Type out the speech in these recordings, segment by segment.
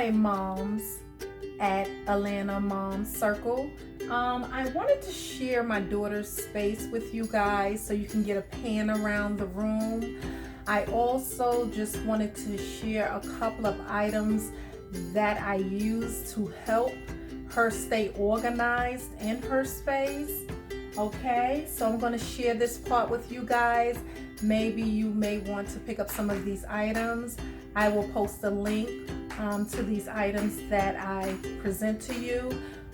TJ Moms at Atlanta Mom Circle. I wanted to share my daughter's space with you guys so you can get a pan around the room. I also just wanted to share a couple of items that I use to help her stay organized in her space. Okay, so I'm going to share this part with you guys. Maybe you may want to pick up some of these items. I will post a link to these items that I present to you.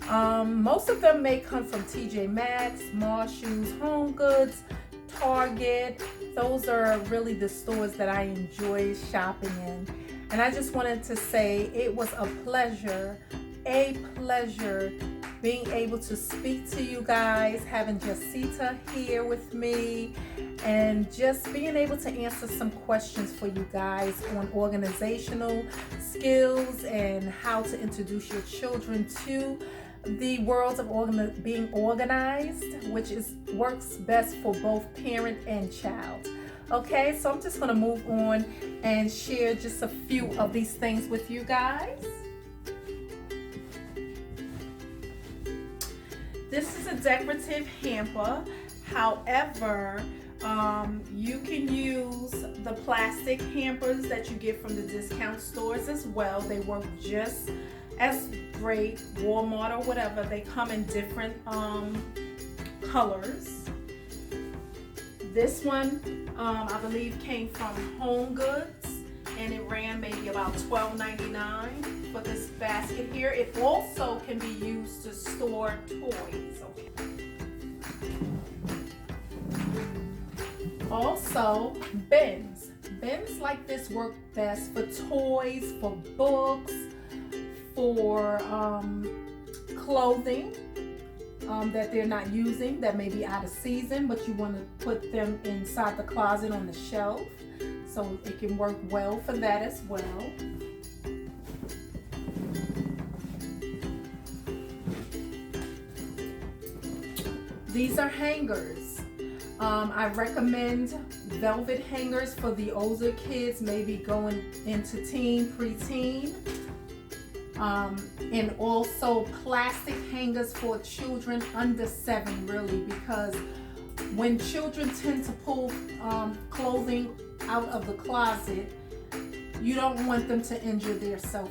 Most of them may come from TJMaxx, Marshalls, Home Goods, Target. Those are really the stores that I enjoy shopping in. And I just wanted to say it was a pleasure being able to speak to you guys, having Jacita here with me, and just being able to answer some questions for you guys on organizational skills and how to introduce your children to the world of being organized, which works best for both parent and child. Okay, so I'm just going to move on and share just a few of these things with you guys. This is a decorative hamper. However, you can use the plastic hampers that you get from the discount stores as well. They work just as great. Walmart or whatever, they come in different colors. This one, I believe, came from Home Goods, and it ran maybe about $12.99 for this basket here. It also can be used to store toys. Okay. Also, bins. Bins like this work best for toys, for books, for clothing that they're not using, that may be out of season, but you want to put them inside the closet on the shelf. So it can work well for that as well. These are hangers. I recommend velvet hangers for the older kids, maybe going into teen, preteen. And also plastic hangers for children under 7, really, because when children tend to pull clothing out of the closet, you don't want them to injure themselves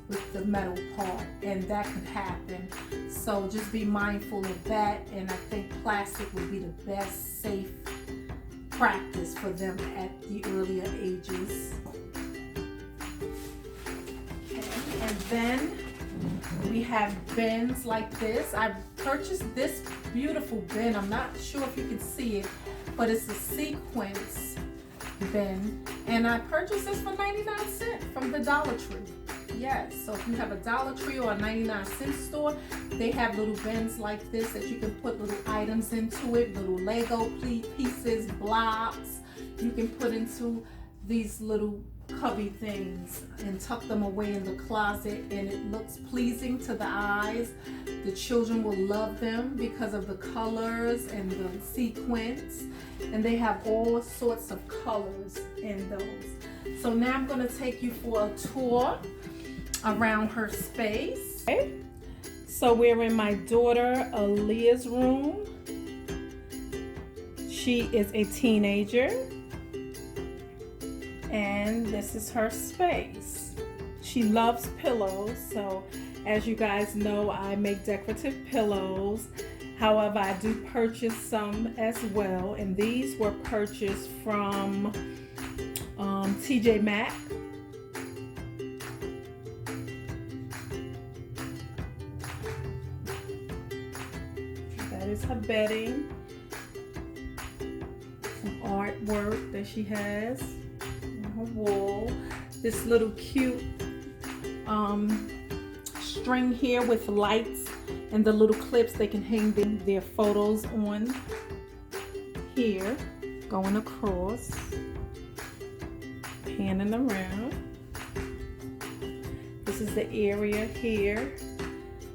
with the metal part, and that could happen. So just be mindful of that, and I think plastic would be the best safe practice for them at the earlier ages. And then we have bins like this. I purchased this beautiful bin. I'm not sure if you can see it, but it's a sequence bin. And I purchased this for 99 cents from the Dollar Tree. Yes, so if you have a Dollar Tree or a 99-cent store, they have little bins like this that you can put little items into it, little Lego pieces, blocks. You can put into these little cubby things and tuck them away in the closet, and it looks pleasing to the eyes. The children will love them because of the colors and the sequins, and they have all sorts of colors in those. So now I'm going to take you for a tour around her space. Okay. So we're in my daughter Aaliyah's room. She is a teenager, and this is her space. She loves pillows, so as you guys know, I make decorative pillows. However, I do purchase some as well, and these were purchased from TJMaxx. That is her bedding. Some artwork that she has on her wall. This little cute string here with lights and the little clips they can hang their photos on here, going across, panning around. This is the area here.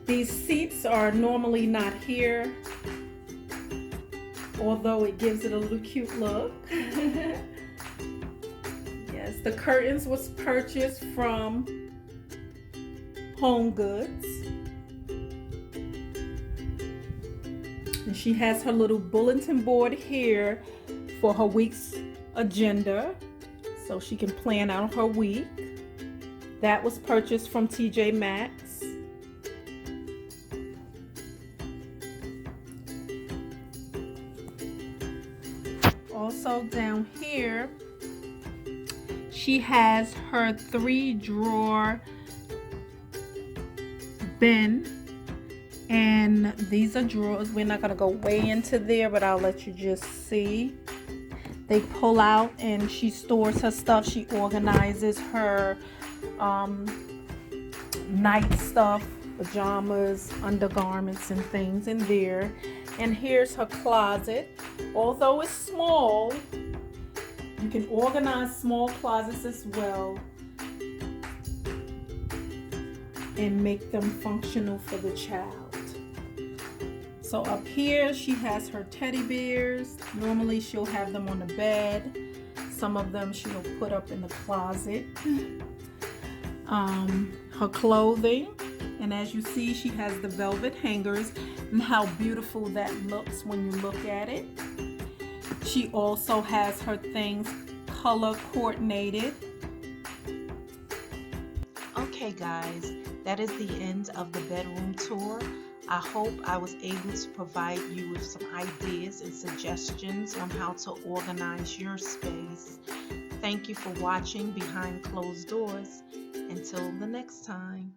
These seats are normally not here, although it gives it a little cute look. Yes, the curtains was purchased from home goods. And she has her little bulletin board here for her week's agenda, so she can plan out her week. That was purchased from TJMaxx. Also down here, she has her 3-drawer bin, and these are drawers. We're not gonna go way into there, but I'll let you just see. They pull out and she stores her stuff. She organizes her night stuff, pajamas, undergarments, and things in there. And here's her closet. Although it's small, you can organize small closets as well and make them functional for the child. So up here she has her teddy bears. Normally she'll have them on the bed. Some of them she'll put up in the closet. Her clothing, and as you see, she has the velvet hangers, and how beautiful that looks when you look at it. She also has her things color coordinated. Okay guys, that is the end of the bedroom tour. I hope I was able to provide you with some ideas and suggestions on how to organize your space. Thank you for watching Behind Closed Doors. Until the next time.